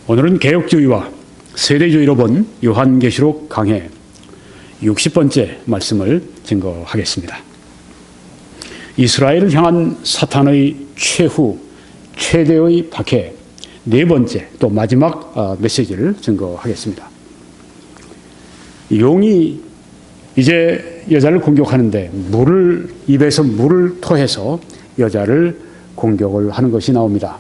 오늘은 개혁주의와 세대주의로 본 요한계시록 강해 60번째 말씀을 증거하겠습니다. 이스라엘을 향한 사탄의 최대의 박해 네 번째 또 마지막 메시지를 증거하겠습니다. 용이 이제 여자를 공격하는데 입에서 물을 토해서 여자를 공격을 하는 것이 나옵니다.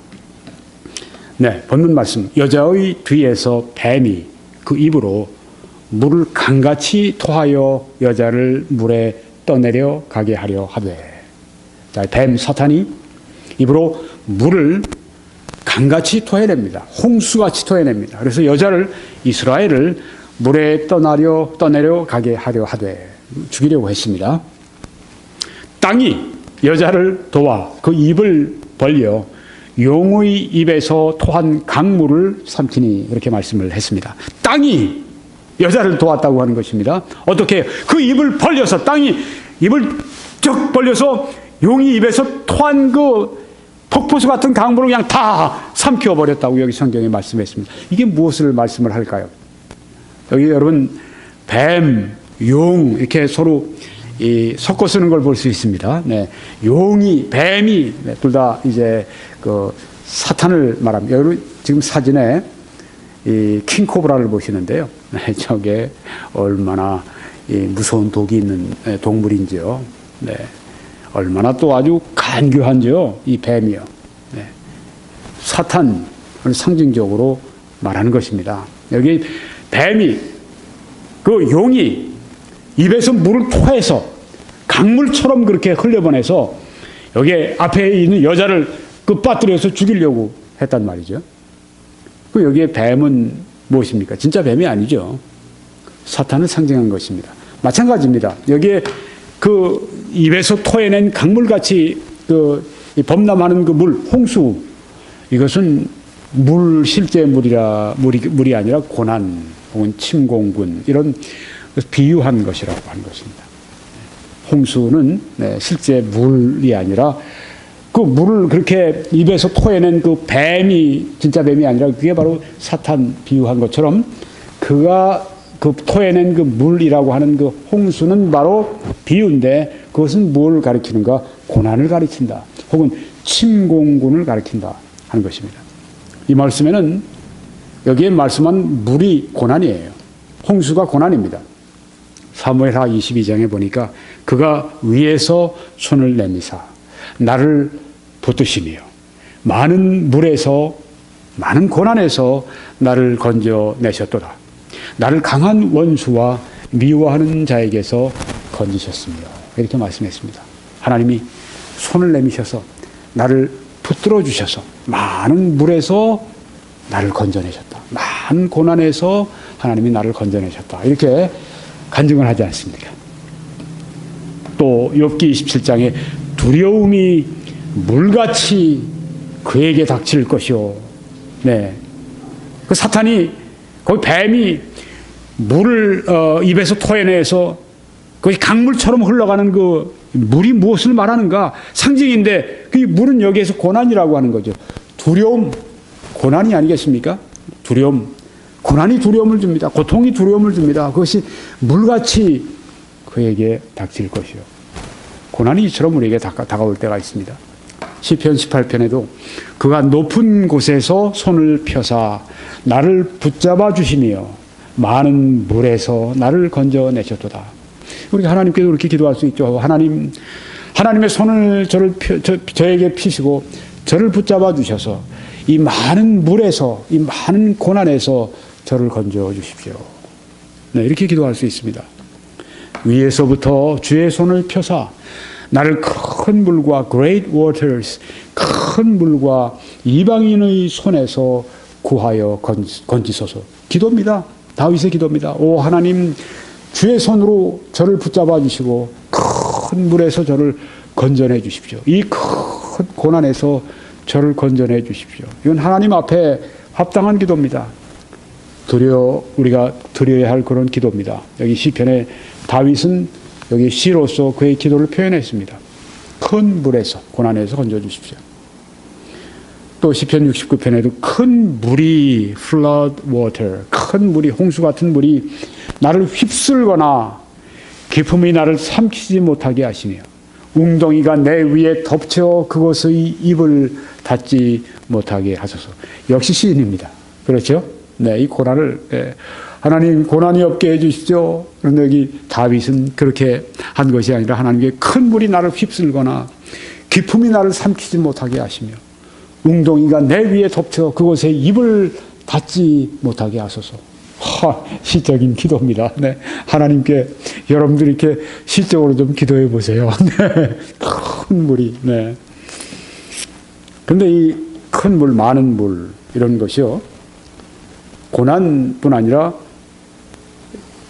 네, 본문 말씀. 여자의 뒤에서 뱀이 그 입으로 물을 강같이 토하여 여자를 물에 떠내려 가게 하려 하되. 자, 뱀 사탄이 입으로 물을 강같이 토해냅니다. 홍수같이 토해냅니다. 그래서 이스라엘을 물에 떠내려 가게 하려 하되 죽이려고 했습니다. 땅이 여자를 도와 그 입을 벌려 용의 입에서 토한 강물을 삼키니 그렇게 말씀을 했습니다. 땅이 여자를 도왔다고 하는 것입니다. 어떻게 그 입을 벌려서 땅이 입을 쭉 벌려서 용이 입에서 토한 그 폭포수 같은 강물을 그냥 다 삼켜버렸다고 여기 성경에 말씀했습니다. 이게 무엇을 말씀을 할까요? 여기 여러분 뱀, 용 이렇게 서로 섞어 쓰는 걸 볼 수 있습니다. 네, 용이, 뱀이 둘 다 이제 그 사탄을 말합니다. 여러분 지금 사진에 이 킹코브라를 보시는데요. 저게 얼마나 무서운 독이 있는 동물인지요. 네, 얼마나 또 아주 간교한지요. 이 뱀이요. 네, 사탄을 상징적으로 말하는 것입니다. 여기 뱀이 그 용이 입에서 물을 토해서 강물처럼 그렇게 흘려보내서 여기에 앞에 있는 여자를 빠뜨려서 죽이려고 했단 말이죠. 그 여기에 뱀은 무엇입니까? 진짜 뱀이 아니죠. 사탄을 상징한 것입니다. 마찬가지입니다. 여기에 그 입에서 토해낸 강물같이 범람하는 그 물, 홍수, 이것은 실제 물이 아니라 고난 혹은 침공군 이런 비유한 것이라고 하는 것입니다. 홍수는 실제 물이 아니라 그 물을 그렇게 입에서 토해낸 그 뱀이 진짜 뱀이 아니라 그게 바로 사탄 비유한 것처럼 그가 그 토해낸 그 물이라고 하는 그 홍수는 바로 비유인데 그것은 뭘 가리키는가? 고난을 가리킨다. 혹은 침공군을 가리킨다 하는 것입니다. 이 말씀에는 여기에 말씀한 물이 고난이에요. 홍수가 고난입니다. 사무엘하 22장에 보니까 그가 위에서 손을 내미사 나를 붙드시며 많은 물에서 많은 고난에서 나를 건져내셨도다. 나를 강한 원수와 미워하는 자에게서 건지셨으며 이렇게 말씀했습니다. 하나님이 손을 내미셔서 나를 붙들어 주셔서 많은 물에서 나를 건져내셨다. 많은 고난에서 하나님이 나를 건져내셨다. 이렇게 간증을 하지 않습니까? 또 욥기 27장에 두려움이 물같이 그에게 닥칠 것이요. 네, 그 사탄이 거기 뱀이 물을 입에서 토해내서 거기 강물처럼 흘러가는 그 물이 무엇을 말하는가? 상징인데 그 물은 여기에서 고난이라고 하는 거죠. 두려움, 고난이 아니겠습니까? 두려움, 고난이 두려움을 줍니다. 고통이 두려움을 줍니다. 그것이 물같이 그에게 닥칠 것이요. 고난이 이처럼 우리에게 다가올 때가 있습니다. 시편 18편에도 그가 높은 곳에서 손을 펴사 나를 붙잡아 주시며 많은 물에서 나를 건져내셨도다. 우리 하나님께도 그렇게 기도할 수 있죠. 하나님의 손을 저에게 피시고 저를 붙잡아 주셔서 이 많은 물에서 이 많은 고난에서 저를 건져 주십시오. 네, 이렇게 기도할 수 있습니다. 위에서부터 주의 손을 펴사 나를 큰 물과 great waters, 큰 물과 이방인의 손에서 구하여 건지소서. 기도입니다. 다윗의 기도입니다. 오 하나님, 주의 손으로 저를 붙잡아 주시고 큰 물에서 저를 건져내 주십시오. 이 큰 고난에서 저를 건져내 주십시오. 이건 하나님 앞에 합당한 기도입니다. 우리가 드려야 할 그런 기도입니다. 여기 시편에 다윗은 여기 시로서 그의 기도를 표현했습니다. 큰 물에서, 고난에서 건져주십시오. 또 시편 69편에도 큰 물이 flood water, 큰 물이 홍수 같은 물이 나를 휩쓸거나 깊음이 나를 삼키지 못하게 하시며 웅덩이가 내 위에 덮쳐 그곳의 입을 닫지 못하게 하소서. 역시 시인입니다. 그렇죠? 네, 이 고난을 하나님 고난이 없게 해주시죠. 그런데 여기 다윗은 그렇게 한 것이 아니라 하나님께 큰 물이 나를 휩쓸거나 깊음이 나를 삼키지 못하게 하시며 웅덩이가 내 위에 덮쳐 그곳에 입을 닫지 못하게 하소서. 시적인 기도입니다. 네. 하나님께 여러분들이 이렇게 시적으로 좀 기도해 보세요. 네. 큰 물이. 네. 근데 이 큰 물, 많은 물, 이런 것이요. 고난뿐 아니라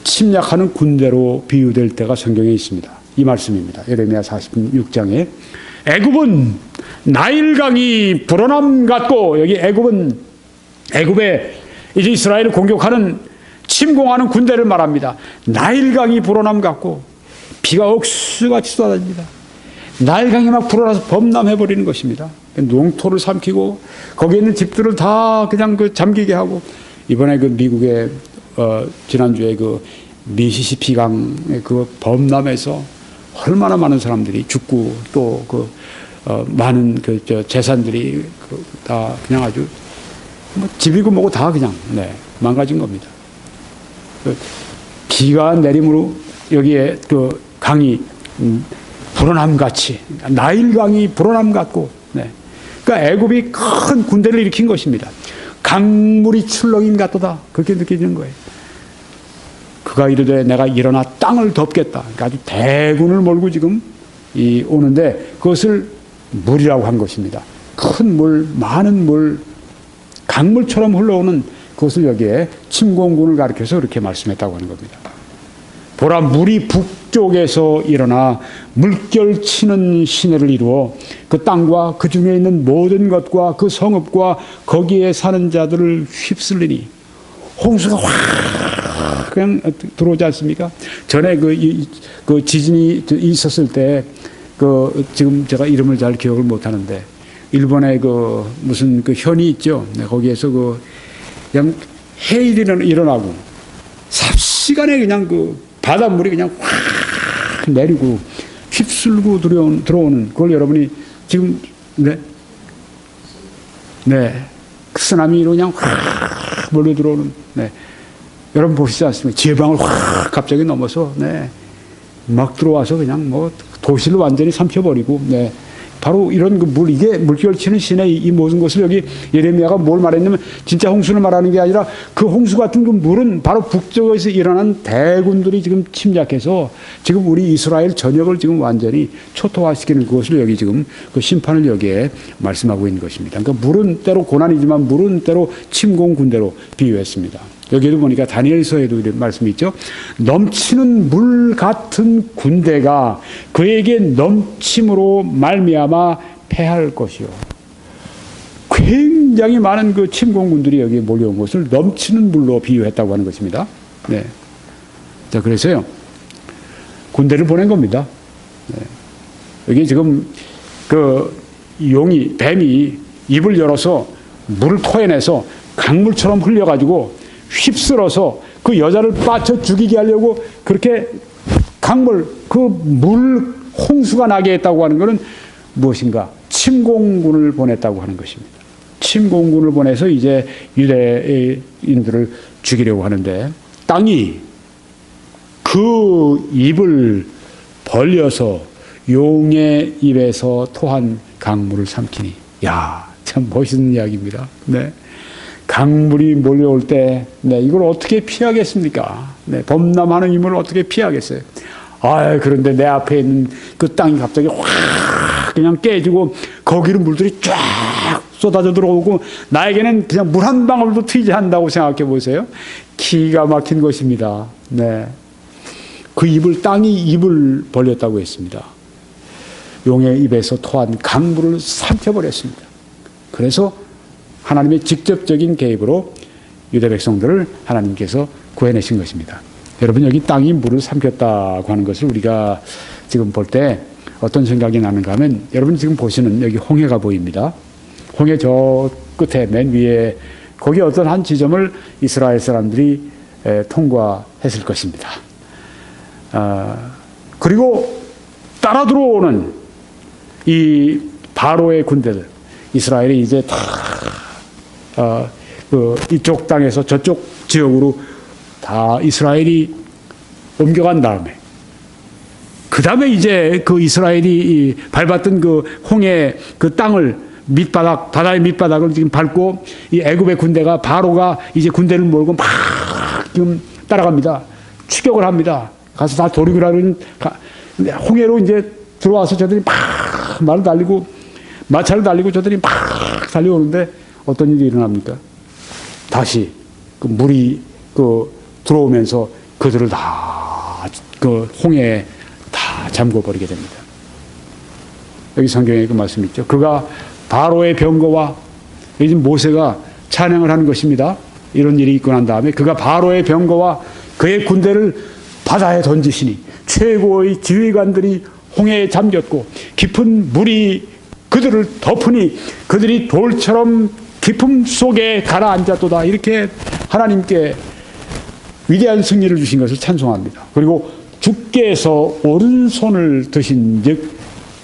침략하는 군대로 비유될 때가 성경에 있습니다. 이 말씀입니다. 예레미야 46장에 애굽은 나일강이 불어남 같고, 여기 애굽에 이제 이스라엘을 공격하는 침공하는 군대를 말합니다. 나일강이 불어남 같고 비가 억수같이 쏟아집니다. 나일강이 막 불어나서 범람해버리는 것입니다. 농토를 삼키고 거기에 있는 집들을 다 그냥 잠기게 하고, 이번에 그 미국의 지난주에 그 미시시피강 그 범람에서 얼마나 많은 사람들이 죽고 또 많은 재산들이 다 그냥 아주 집이고 뭐고 다 그냥 망가진 겁니다. 비가 내림으로 여기에 강이 불어남같이, 나일강이 불어남 같고, 그러니까 애굽이 큰 군대를 일으킨 것입니다. 강물이 출렁임 같도다, 그렇게 느껴지는 거예요. 그가 이르되 내가 일어나 땅을 덮겠다. 그러니까 아주 대군을 몰고 지금 오는데 그것을 물이라고 한 것입니다. 큰 물, 많은 물, 강물처럼 흘러오는 그것을 여기에 침공군을 가리켜서 그렇게 말씀했다고 하는 겁니다. 보라, 물이 북쪽에서 일어나 물결치는 시내를 이루어 그 땅과 그 중에 있는 모든 것과 그 성읍과 거기에 사는 자들을 휩쓸리니, 홍수가 확 그냥 들어오지 않습니까? 전에 그 지진이 있었을 때 지금 제가 이름을 잘 기억을 못 하는데, 일본의 무슨 현이 있죠. 거기에서 그냥 해일이 일어나고 삽시간에 그냥 바닷물이 그냥 확 내리고 휩쓸고 들어오는 그걸 여러분이 지금 쓰나미로 그냥 확 몰려 들어오는, 여러분 보시지 않습니까? 지해방을 확 갑자기 넘어서 막 들어와서 그냥 도시를 완전히 삼켜버리고, 바로 이런 이게 물결치는 시내 이 모든 것을 여기 예레미야가 뭘 말했냐면, 진짜 홍수를 말하는 게 아니라 그 홍수 같은 그 물은 바로 북쪽에서 일어난 대군들이 지금 침략해서 지금 우리 이스라엘 전역을 지금 완전히 초토화시키는 그것을 여기 지금 그 심판을 여기에 말씀하고 있는 것입니다. 그러니까 물은 때로 고난이지만 물은 때로 침공 군대로 비유했습니다. 여기도 보니까 다니엘서에도 이런 말씀이 있죠. 넘치는 물 같은 군대가 그에게 넘침으로 말미암아 패할 것이요. 굉장히 많은 그 침공군들이 여기에 몰려온 것을 넘치는 물로 비유했다고 하는 것입니다. 자, 그래서요, 군대를 보낸 겁니다. 여기 지금 뱀이 입을 열어서 물을 토해내서 강물처럼 흘려가지고 휩쓸어서 그 여자를 빠쳐 죽이게 하려고 그렇게 물 홍수가 나게 했다고 하는 것은 무엇인가? 침공군을 보냈다고 하는 것입니다. 침공군을 보내서 이제 유대인들을 죽이려고 하는데, 땅이 그 입을 벌려서 용의 입에서 토한 강물을 삼키니. 야, 참 멋있는 이야기입니다. 강물이 몰려올 때, 이걸 어떻게 피하겠습니까? 범람하는 힘을 어떻게 피하겠어요? 그런데 내 앞에 있는 그 땅이 갑자기 확 그냥 깨지고 거기로 물들이 쫙 쏟아져 들어오고 나에게는 그냥 물 한 방울도 튀지 않는다고 생각해 보세요. 기가 막힌 것입니다. 땅이 입을 벌렸다고 했습니다. 용의 입에서 토한 강물을 삼켜버렸습니다. 그래서 하나님의 직접적인 개입으로 유대 백성들을 하나님께서 구해내신 것입니다. 여러분, 여기 땅이 물을 삼켰다고 하는 것을 우리가 지금 볼 때 어떤 생각이 나는가 하면, 여러분 지금 보시는 여기 홍해가 보입니다. 홍해 저 끝에 맨 위에 거기 어떤 한 지점을 이스라엘 사람들이 통과했을 것입니다. 그리고 따라 들어오는 이 바로의 군대들, 이스라엘이 이제 다 이쪽 땅에서 저쪽 지역으로 다 이스라엘이 옮겨간 다음에, 그 다음에 이제 그 이스라엘이 밟았던 그 홍해 그 땅을 밑바닥, 바다의 밑바닥을 지금 밟고 이 애굽의 군대가 바로가 이제 군대를 몰고 막 지금 따라갑니다. 추격을 합니다. 가서 다 도륙이라는 홍해로 이제 들어와서 저들이 막 말을 달리고 마차를 달리고 저들이 막 달려오는데 어떤 일이 일어납니까? 다시 그 물이 들어오면서 그들을 다 그 홍해에 다 잠궈버리게 됩니다. 여기 성경에 그 말씀 있죠. 그가 바로의 병거와, 요즘 모세가 찬양을 하는 것입니다. 이런 일이 있고 난 다음에 그가 바로의 병거와 그의 군대를 바다에 던지시니 최고의 지휘관들이 홍해에 잠겼고 깊은 물이 그들을 덮으니 그들이 돌처럼 깊음 속에 가라앉았도다. 이렇게 하나님께 위대한 승리를 주신 것을 찬송합니다. 그리고 주께서 오른손을 드신 즉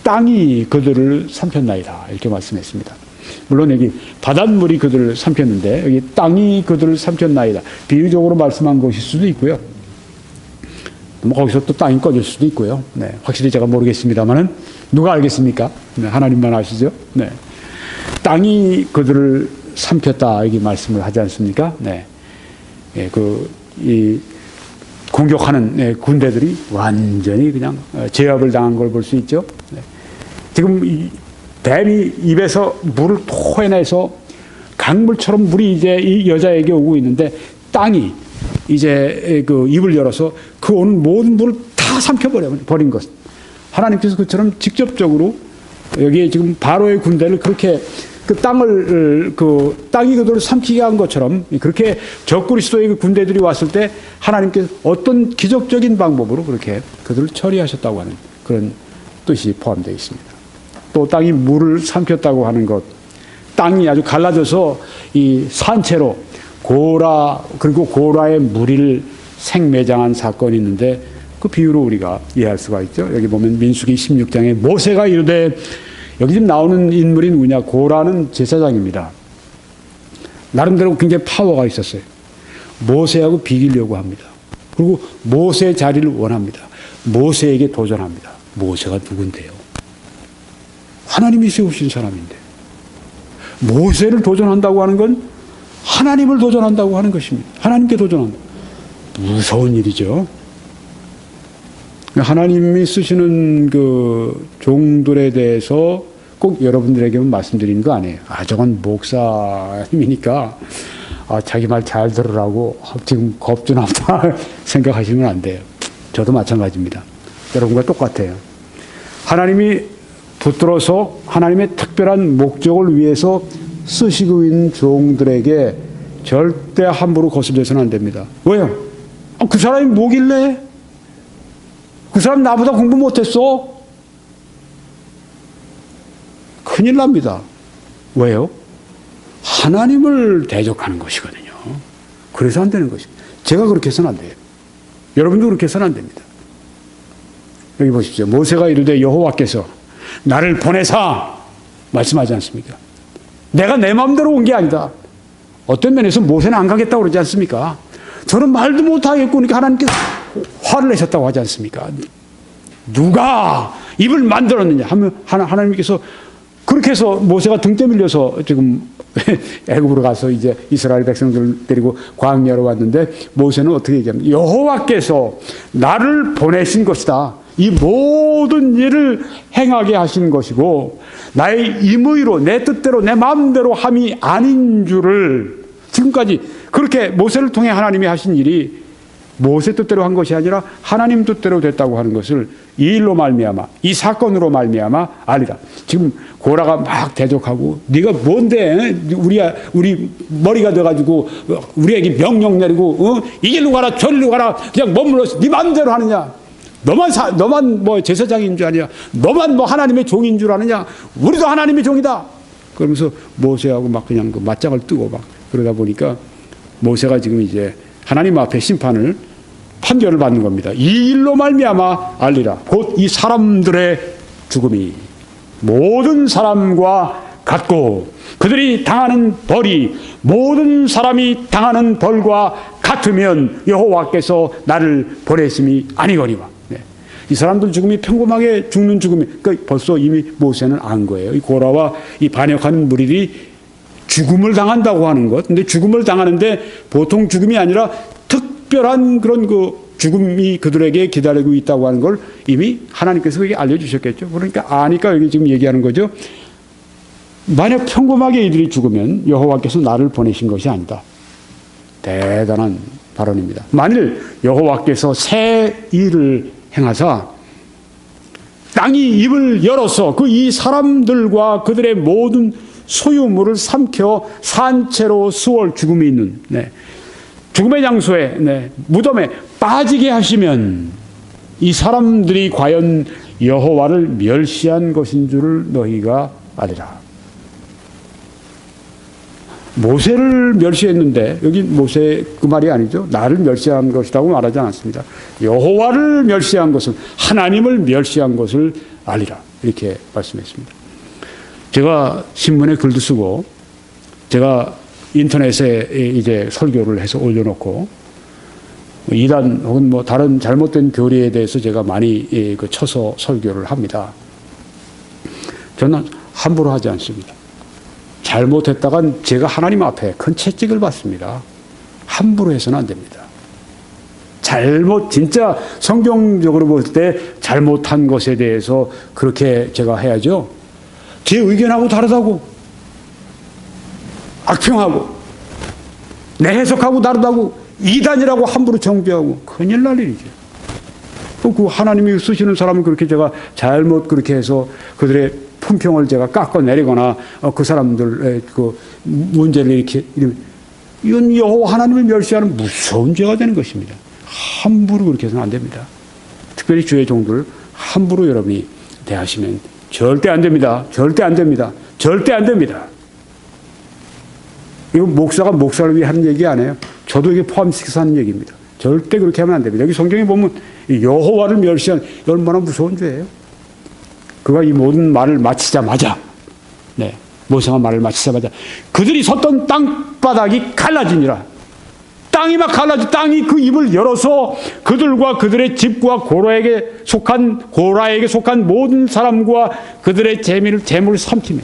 땅이 그들을 삼켰나이다. 이렇게 말씀했습니다. 물론 여기 바닷물이 그들을 삼켰는데 여기 땅이 그들을 삼켰나이다. 비유적으로 말씀한 것일 수도 있고요. 거기서 또 땅이 꺼질 수도 있고요. 네, 확실히 제가 모르겠습니다만은 누가 알겠습니까? 네, 하나님만 아시죠? 네, 땅이 그들을 삼켰다 이렇게 말씀을 하지 않습니까? 네, 예, 이 공격하는 군대들이 완전히 그냥 제압을 당한 걸 볼 수 있죠. 네. 지금 이 뱀이 입에서 물을 토해내서 강물처럼 물이 이제 이 여자에게 오고 있는데 땅이 이제 그 입을 열어서 그 오는 모든 물을 다 삼켜버린 것. 하나님께서 그처럼 직접적으로 여기에 지금 바로의 군대를 그렇게 그 땅이 그들을 삼키게 한 것처럼 그렇게 적그리스도의 그 군대들이 왔을 때 하나님께서 어떤 기적적인 방법으로 그렇게 그들을 처리하셨다고 하는 그런 뜻이 포함되어 있습니다. 또 땅이 물을 삼켰다고 하는 것, 땅이 아주 갈라져서 이 산채로 그리고 고라의 무리를 생매장한 사건이 있는데 그 비유로 우리가 이해할 수가 있죠. 여기 보면 민수기 16장에 모세가 이르되, 여기 지금 나오는 인물이 누구냐? 고라는 제사장입니다. 나름대로 굉장히 파워가 있었어요. 모세하고 비기려고 합니다. 그리고 모세의 자리를 원합니다. 모세에게 도전합니다. 모세가 누군데요? 하나님이 세우신 사람인데. 모세를 도전한다고 하는 건 하나님을 도전한다고 하는 것입니다. 하나님께 도전한다. 무서운 일이죠. 하나님이 쓰시는 그 종들에 대해서 꼭 여러분들에게만 말씀드리는 거 아니에요. 저건 목사님이니까 자기 말 잘 들으라고 지금 겁주나보다 생각하시면 안 돼요. 저도 마찬가지입니다. 여러분과 똑같아요. 하나님이 붙들어서 하나님의 특별한 목적을 위해서 쓰시고 있는 종들에게 절대 함부로 거슬려서는 안 됩니다. 왜요? 그 사람이 뭐길래? 그 사람 나보다 공부 못했어? 큰일 납니다. 왜요? 하나님을 대적하는 것이거든요. 그래서 안 되는 것입니다. 제가 그렇게 해서는 안 돼요. 여러분도 그렇게 해서는 안 됩니다. 여기 보십시오. 모세가 이르되 여호와께서 나를 보내사 말씀하지 않습니까? 내가 내 마음대로 온 게 아니다. 어떤 면에서 모세는 안 가겠다고 그러지 않습니까? 저는 말도 못하겠고 그러니까 하나님께서 화를 내셨다고 하지 않습니까? 누가 입을 만들었느냐 하면 하나님께서 그렇게 해서 모세가 등 떠밀려서 지금 애굽으로 가서 이제 이스라엘 백성들을 데리고 광야로 왔는데 모세는 어떻게 얘기합니까? 여호와께서 나를 보내신 것이다. 이 모든 일을 행하게 하신 것이고 나의 임의로 내 뜻대로 내 마음대로 함이 아닌 줄을 지금까지 그렇게 모세를 통해 하나님이 하신 일이 모세 뜻대로 한 것이 아니라 하나님 뜻대로 됐다고 하는 것을 이 일로 말미암아 이 사건으로 말미암아 알리라. 지금 고라가 막 대적하고 네가 뭔데 우리 머리가 돼가지고 우리에게 명령 내리고 이길로 가라 저리로 가라 그냥 머물러서 네 마음대로 하느냐? 너만 뭐 제사장인 줄 아냐? 너만 뭐 하나님의 종인 줄 아느냐? 우리도 하나님의 종이다. 그러면서 모세하고 막 그냥 그 맞짱을 뜨고 막 그러다 보니까 모세가 지금 이제 하나님 앞에 판결을 받는 겁니다. 이 일로 말미암아 알리라. 곧 이 사람들의 죽음이 모든 사람과 같고 그들이 당하는 벌이 모든 사람이 당하는 벌과 같으면 여호와께서 나를 보내심이 아니거니와. 네. 이 사람들 죽음이 평범하게 죽는 죽음이, 그러니까 벌써 이미 모세는 안 거예요. 이 고라와 이 반역하는 무리들이 죽음을 당한다고 하는 것. 근데 죽음을 당하는데 보통 죽음이 아니라 특별한 그런 그 죽음이 그들에게 기다리고 있다고 하는 걸 이미 하나님께서 그게 알려주셨겠죠. 그러니까 아니까 여기 지금 얘기하는 거죠. 만약 평범하게 이들이 죽으면 여호와께서 나를 보내신 것이 아니다. 대단한 발언입니다. 만일 여호와께서 새 일을 행하사 땅이 입을 열어서 그 이 사람들과 그들의 모든 소유물을 삼켜 산채로 수월 죽음이 있는 죽음의 장소에 무덤에 빠지게 하시면 이 사람들이 과연 여호와를 멸시한 것인 줄을 너희가 알리라. 모세를 멸시했는데 여기 모세 그 말이 아니죠. 나를 멸시한 것이라고 말하지 않았습니다. 여호와를 멸시한 것을, 하나님을 멸시한 것을 알리라, 이렇게 말씀했습니다. 제가 신문에 글도 쓰고 제가 인터넷에 이제 설교를 해서 올려놓고 이단 혹은 뭐 다른 잘못된 교리에 대해서 제가 많이 쳐서 설교를 합니다. 저는 함부로 하지 않습니다. 잘못했다간 제가 하나님 앞에 큰 채찍을 받습니다. 함부로 해서는 안 됩니다. 진짜 성경적으로 볼 때 잘못한 것에 대해서 그렇게 제가 해야죠. 제 의견하고 다르다고, 악평하고, 내 해석하고 다르다고, 이단이라고 함부로 정죄하고, 큰일 날 일이죠. 그 하나님이 쓰시는 사람을 그렇게 제가 잘못 그렇게 해서 그들의 품평을 제가 깎아내리거나 그 사람들의 그 문제를 이건 여호와 하나님을 멸시하는 무서운 죄가 되는 것입니다. 함부로 그렇게 해서는 안 됩니다. 특별히 주의 종들 함부로 여러분이 대하시면 절대 안 됩니다. 절대 안 됩니다. 절대 안 됩니다. 이거 목사가 목사를 위해 하는 얘기 아니에요. 저도 이게 포함시켜서 하는 얘기입니다. 절대 그렇게 하면 안 됩니다. 여기 성경에 보면 여호와를 멸시한 얼마나 무서운 죄예요. 그가 이 모든 말을 마치자마자, 모세가 말을 마치자마자 그들이 섰던 땅바닥이 갈라지니라. 땅이 막 땅이 그 입을 열어서 그들과 그들의 집과 고라에게 속한 모든 사람과 그들의 재물을 삼키네.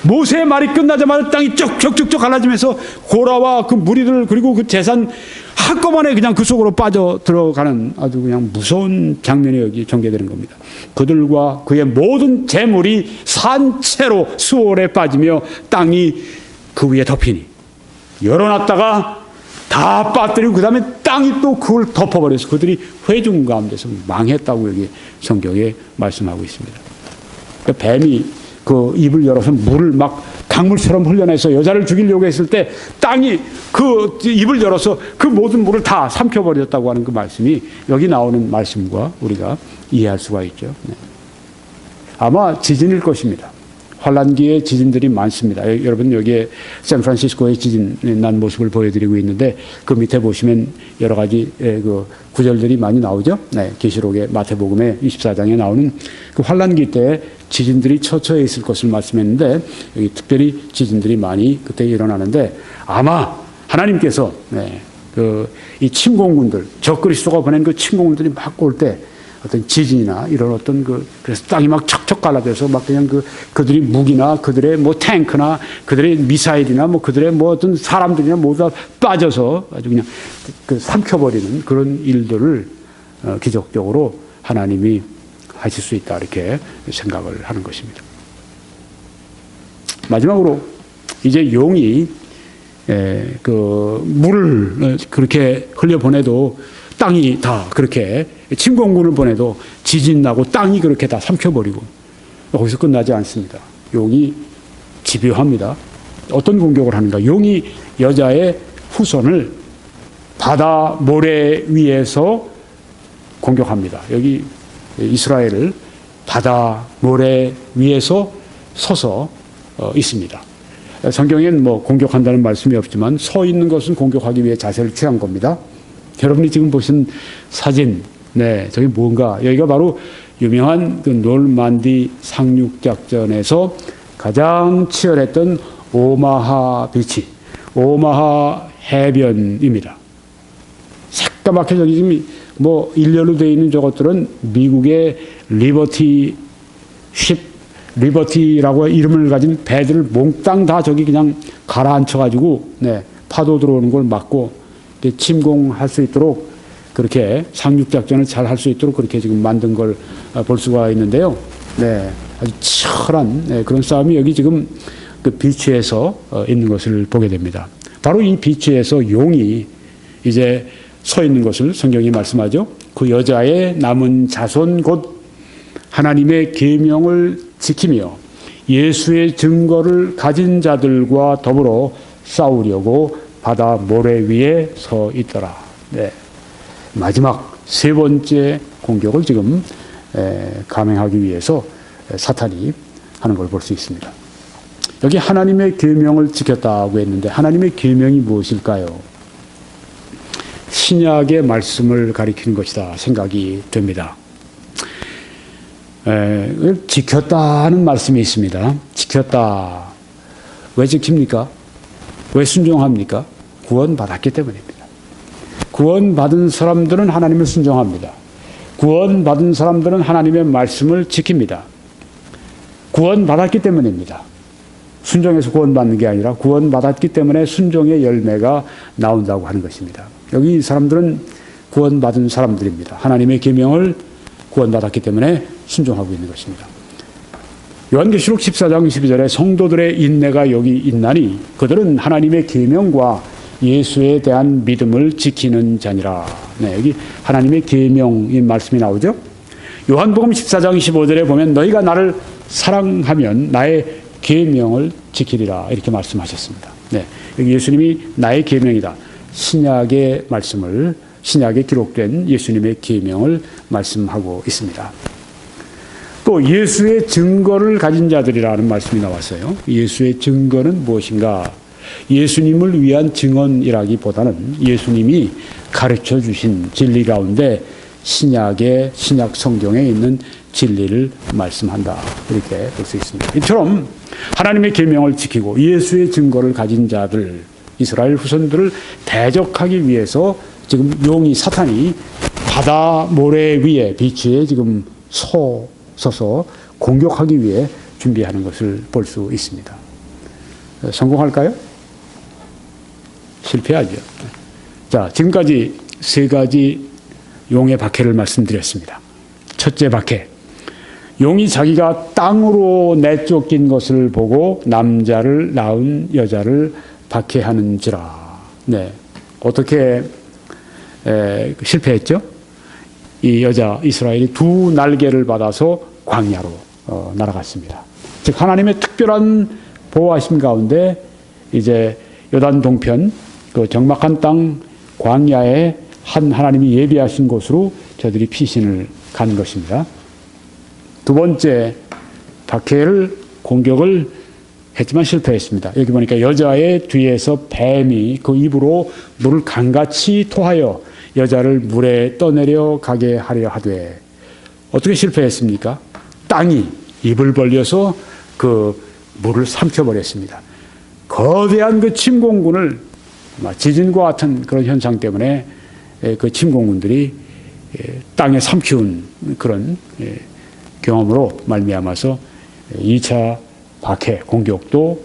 모세의 말이 끝나자마자 땅이 쭉쭉쭉쭉 갈라지면서 고라와 그 무리들 그리고 그 재산 한꺼번에 그냥 그 속으로 빠져 들어가는 아주 그냥 무서운 장면이 여기 전개되는 겁니다. 그들과 그의 모든 재물이 산채로 수월에 빠지며 땅이 그 위에 덮이니, 열어놨다가 다 빠뜨리고 그 다음에 땅이 또 그걸 덮어버려서 그들이 회중 가운데서 망했다고 여기 성경에 말씀하고 있습니다. 그러니까 뱀이 그 입을 열어서 물을 막 강물처럼 흘려내서 여자를 죽이려고 했을 때 땅이 그 입을 열어서 그 모든 물을 다 삼켜버렸다고 하는 그 말씀이 여기 나오는 말씀과 우리가 이해할 수가 있죠. 아마 지진일 것입니다. 환란기에 지진들이 많습니다. 여러분 여기에 샌프란시스코의 지진 난 모습을 보여드리고 있는데 그 밑에 보시면 여러 가지 그 구절들이 많이 나오죠. 계시록의 마태복음의 24장에 나오는 그 환란기 때 지진들이 처처해 있을 것을 말씀했는데 여기 특별히 지진들이 많이 그때 일어나는데 아마 하나님께서 이 침공군들, 적그리스도가 보낸 그 침공군들이 막 올 때 어떤 지진이나 이런 어떤 그래서 땅이 막 척척 갈라져서 막 그냥 그들이 무기나 그들의 뭐 탱크나 그들의 미사일이나 뭐 그들의 뭐 어떤 사람들이나 모두 다 빠져서 아주 그냥 삼켜버리는 그런 일들을 기적적으로 하나님이 하실 수 있다, 이렇게 생각을 하는 것입니다. 마지막으로 이제 용이 그 물을 그렇게 흘려보내도 땅이 다 그렇게 침공군을 보내도 지진 나고 땅이 그렇게 다 삼켜버리고 거기서 끝나지 않습니다. 용이 집요합니다. 어떤 공격을 하는가? 용이 여자의 후손을 바다 모래 위에서 공격합니다. 여기 이스라엘을 바다 모래 위에서 서서 있습니다. 성경에는 뭐 공격한다는 말씀이 없지만 서 있는 것은 공격하기 위해 자세를 취한 겁니다. 여러분이 지금 보신 사진, 네, 저게 뭔가, 여기가 바로 유명한 그 놀만디 상륙작전에서 가장 치열했던 오마하 비치, 오마하 해변입니다. 새까맣게 저기 지금 뭐 일렬로 되어 있는 저것들은 미국의 리버티라고 이름을 가진 배들을 몽땅 다 저기 그냥 가라앉혀가지고, 네, 파도 들어오는 걸 막고 침공할 수 있도록 그렇게 상륙작전을 잘 할 수 있도록 그렇게 지금 만든 걸 볼 수가 있는데요. 네, 아주 치열한, 네, 그런 싸움이 여기 지금 그 비치에서 있는 것을 보게 됩니다. 바로 이 비치에서 용이 이제 서 있는 것을 성경이 말씀하죠. 그 여자의 남은 자손 곧 하나님의 계명을 지키며 예수의 증거를 가진 자들과 더불어 싸우려고 바다 모래 위에 서 있더라. 네. 마지막 세 번째 공격을 지금 감행하기 위해서 사탄이 하는 걸 볼 수 있습니다. 여기 하나님의 계명을 지켰다고 했는데 하나님의 계명이 무엇일까요? 신약의 말씀을 가리키는 것이다 생각이 듭니다. 지켰다 하는 말씀이 있습니다. 지켰다. 왜 지킵니까? 왜 순종합니까? 구원받았기 때문입니다. 구원받은 사람들은 하나님을 순종합니다. 구원받은 사람들은 하나님의 말씀을 지킵니다. 구원받았기 때문입니다. 순종해서 구원받는 게 아니라 구원받았기 때문에 순종의 열매가 나온다고 하는 것입니다. 여기 이 사람들은 구원받은 사람들입니다. 하나님의 계명을 구원받았기 때문에 순종하고 있는 것입니다. 요한계시록 14장 12절에 성도들의 인내가 여기 있나니 그들은 하나님의 계명과 예수에 대한 믿음을 지키는 자니라. 네, 여기 하나님의 계명인 말씀이 나오죠. 요한복음 14장 15절에 보면 너희가 나를 사랑하면 나의 계명을 지키리라 이렇게 말씀하셨습니다. 네, 여기 예수님이 나의 계명이다. 신약의 말씀을, 신약에 기록된 예수님의 계명을 말씀하고 있습니다. 또 예수의 증거를 가진 자들이라는 말씀이 나왔어요. 예수의 증거는 무엇인가? 예수님을 위한 증언이라기보다는 예수님이 가르쳐 주신 진리 가운데 신약 성경에 있는 진리를 말씀한다. 이렇게 볼 수 있습니다. 이처럼 하나님의 계명을 지키고 예수의 증거를 가진 자들, 이스라엘 후손들을 대적하기 위해서 지금 용이 사탄이 바다 모래 위에 비치에 지금 서서 공격하기 위해 준비하는 것을 볼 수 있습니다. 성공할까요? 실패하죠. 자, 지금까지 세 가지 용의 박해를 말씀드렸습니다. 첫째 박해. 용이 자기가 땅으로 내쫓긴 것을 보고 남자를 낳은 여자를 박해하는지라. 네. 어떻게 실패했죠? 이 여자 이스라엘이 두 날개를 받아서 광야로 날아갔습니다. 즉 하나님의 특별한 보호하심 가운데 이제 요단 동편 그 적막한 땅 광야에 하나님이 예비하신 곳으로 저들이 피신을 가는 것입니다. 두 번째 박해를 공격을 했지만 실패했습니다. 여기 보니까 여자의 뒤에서 뱀이 그 입으로 물을 강같이 토하여 여자를 물에 떠내려 가게 하려 하되 어떻게 실패했습니까? 땅이 입을 벌려서 그 물을 삼켜버렸습니다. 거대한 그 침공군을 지진과 같은 그런 현상 때문에 그 침공군들이 땅에 삼키운 그런 경험으로 말미암아서 2차 박해 공격도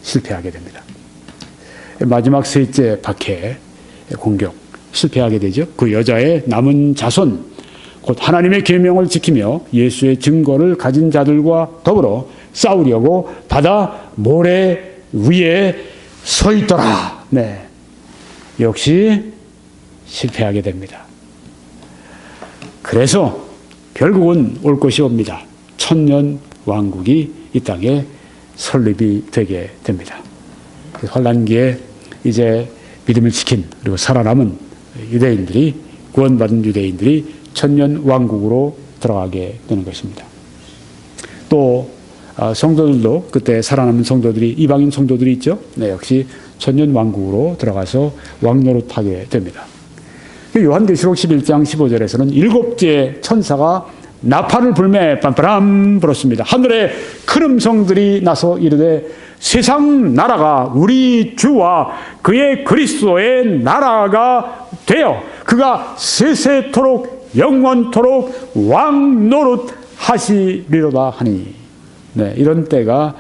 실패하게 됩니다. 마지막 셋째 박해 공격 실패하게 되죠. 그 여자의 남은 자손 곧 하나님의 계명을 지키며 예수의 증거를 가진 자들과 더불어 싸우려고 바다 모래 위에 서 있더라. 네, 역시 실패하게 됩니다. 그래서 결국은 올 것이 옵니다. 천년 왕국이 이 땅에 설립이 되게 됩니다. 환란기에 이제 믿음을 지킨 그리고 살아남은 유대인들이 구원받은 유대인들이 천년 왕국으로 들어가게 되는 것입니다. 또 성도들도 그때 살아남은 성도들이 이방인 성도들이 있죠. 네, 역시 천년왕국으로 들어가서 왕노릇하게 됩니다. 요한계시록 11장 15절에서는 일곱째 천사가 나팔을 불매 빰빠람 불었습니다. 하늘에 큰 음성들이 나서 이르되 세상 나라가 우리 주와 그의 그리스도의 나라가 되어 그가 세세토록 영원토록 왕노릇 하시리로다 하니. 네, 이런 때가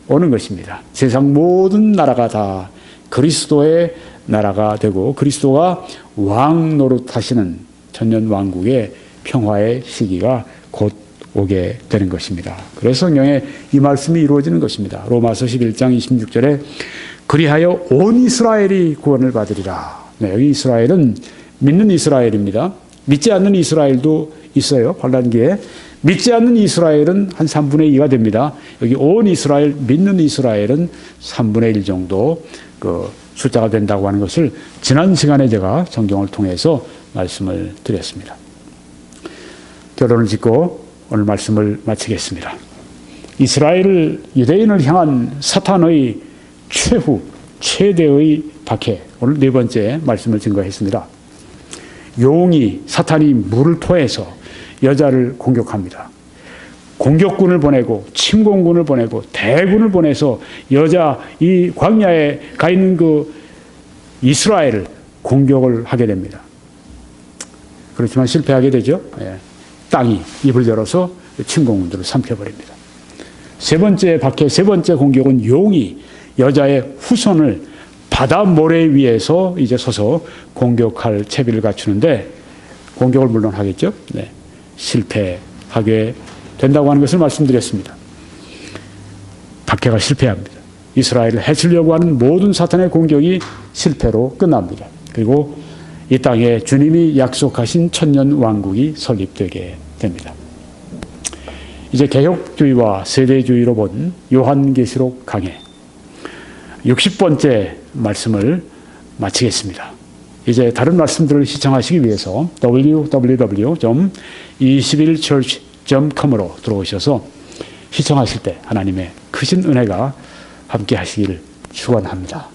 오는 것입니다. 세상 모든 나라가 다 그리스도의 나라가 되고 그리스도가 왕노릇 하시는 천년왕국의 평화의 시기가 곧 오게 되는 것입니다. 그래서 성경에 이 말씀이 이루어지는 것입니다. 로마서 11장 26절에 그리하여 온 이스라엘이 구원을 받으리라. 네, 여기 이스라엘은 믿는 이스라엘입니다. 믿지 않는 이스라엘도 있어요. 환란기에. 믿지 않는 이스라엘은 한 3분의 2가 됩니다. 여기 온 이스라엘, 믿는 이스라엘은 3분의 1 정도 그 숫자가 된다고 하는 것을 지난 시간에 제가 성경을 통해서 말씀을 드렸습니다. 결론을 짓고 오늘 말씀을 마치겠습니다. 이스라엘 유대인을 향한 사탄의 최대의 박해. 오늘 네 번째 말씀을 증거했습니다. 용이 사탄이 물을 토해서 여자를 공격합니다. 공격군을 보내고 침공군을 보내고 대군을 보내서 여자 이 광야에 가 있는 그 이스라엘을 공격을 하게 됩니다. 그렇지만 실패하게 되죠. 예. 땅이 입을 열어서 침공군들을 삼켜버립니다. 세 번째 박해, 세 번째 공격은 용이 여자의 후손을 바다 모래 위에서 이제 서서 공격할 채비를 갖추는데 공격을 물론 하겠죠. 네. 실패하게 된다고 하는 것을 말씀드렸습니다. 박해가 실패합니다. 이스라엘을 해치려고 하는 모든 사탄의 공격이 실패로 끝납니다. 그리고 이 땅에 주님이 약속하신 천년 왕국이 설립되게 됩니다. 이제 개혁주의와 세대주의로 본 요한계시록 강해 60번째 말씀을 마치겠습니다. 이제 다른 말씀들을 시청하시기 위해서 www.21church.com으로 들어오셔서 시청하실 때 하나님의 크신 은혜가 함께 하시기를 축원합니다.